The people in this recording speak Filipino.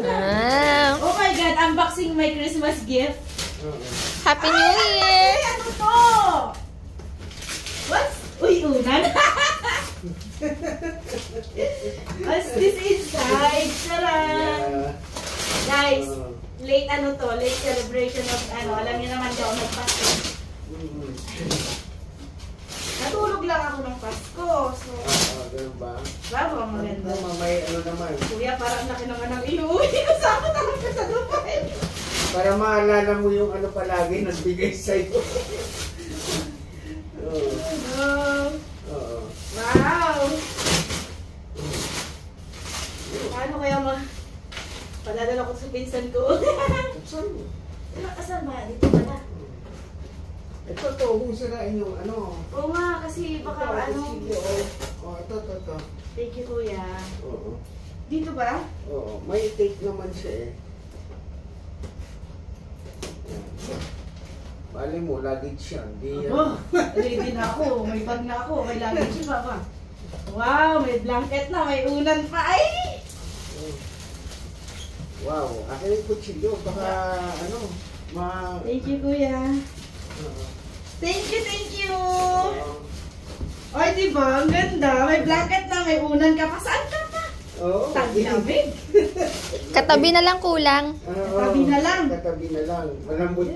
Oh my God, unboxing my Christmas gift. Happy New Year! Ay, ano to? What's... Uy, unan. What's this inside? Charan! Guys, late ano to? Late celebration of ano. Alam niyo naman daw, nagpasko. Natulog lang ako ng Pasko. So, ganun ba? bravo, ang maganda. May ano naman. Kuya, parang laki naman ang iuwi ko sa ako talaga sa Dubai. Para maalala mo yung ano palagi nagbigay sa'yo. Wow! Paano kaya padadala ko sa pinsan ko? Asan ba? Dito ba na? Ito to, kung sirain yung ano. Oo nga, kasi baka ito, ano. ito. Thank you, kuya. Oo. Dito ba? Oo, may tape naman siya eh. Bali mo, luggage yan. Oh, ready na ako. May bag na ako. May luggage pa ba? Wow, may blanket na. May unan pa. Ay! Wow, akin yung kutsilyo. Baka ano, Thank you, kuya. Thank you. Ay, diba? Ang ganda. May blanket na. May unan ka pa. Saan ka pa? Oo. Taglamig. Katabi na lang kulang. Katabi na lang. Katabi na lang. Malambot